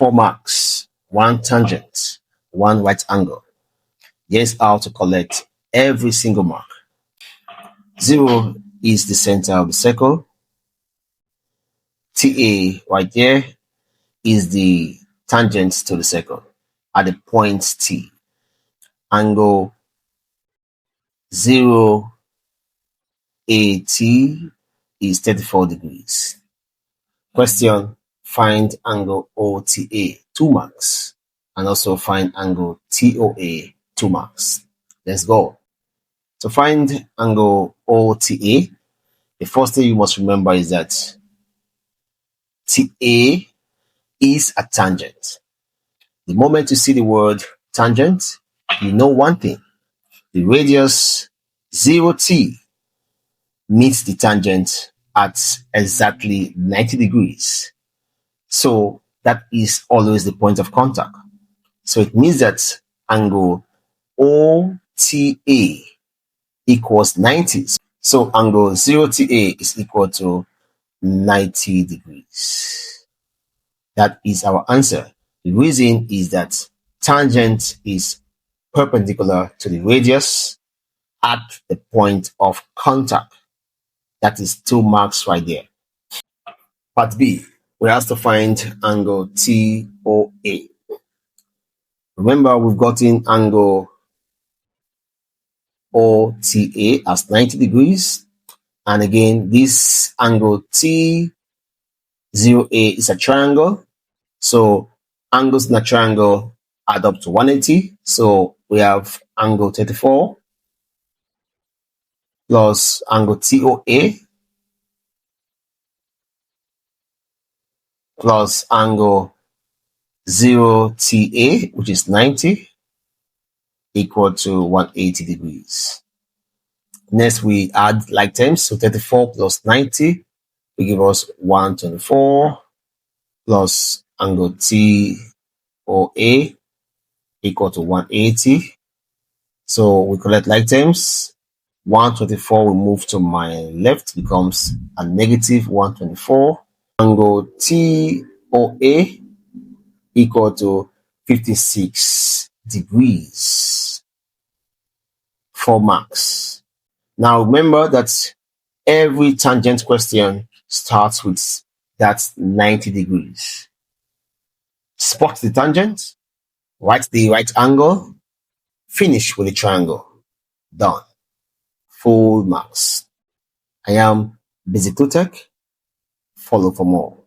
4 marks, 1 tangent, 1 right angle. Here's how to collect every single mark. 0 is the center of the circle. TA right there is the tangent to the circle at the point T. Angle 0 AT is 34 degrees. Question: find angle OTA, 2 marks, and also find angle TOA, 2 marks. Let's go. To find angle OTA, the first thing you must remember is that TA is a tangent. The moment you see the word tangent, you know one thing. The radius 0T meets the tangent at exactly 90 degrees. So that is always the point of contact. So it means that angle OTA equals 90. So angle 0TA is equal to 90 degrees. That is our answer. The reason is that tangent is perpendicular to the radius at the point of contact. That is 2 marks right there. Part B, we have to find angle TOA. Remember, we've gotten angle OTA as 90 degrees. And again, this angle T0A is a triangle. So angles in a triangle add up to 180. So we have angle 34 plus angle TOA plus angle 0TA, which is 90, equal to 180 degrees. Next, we add like terms. So 34 plus 90 will give us 124 plus angle TOA equal to 180. So we collect like terms. 124 will move to my left, becomes a negative 124. Angle TOA equal to 56 degrees. 4 marks. Now remember that every tangent question starts with that 90 degrees. Spot the tangent, write the right angle, finish with the triangle. Done. Full marks. I am Basic Tech. Follow for more.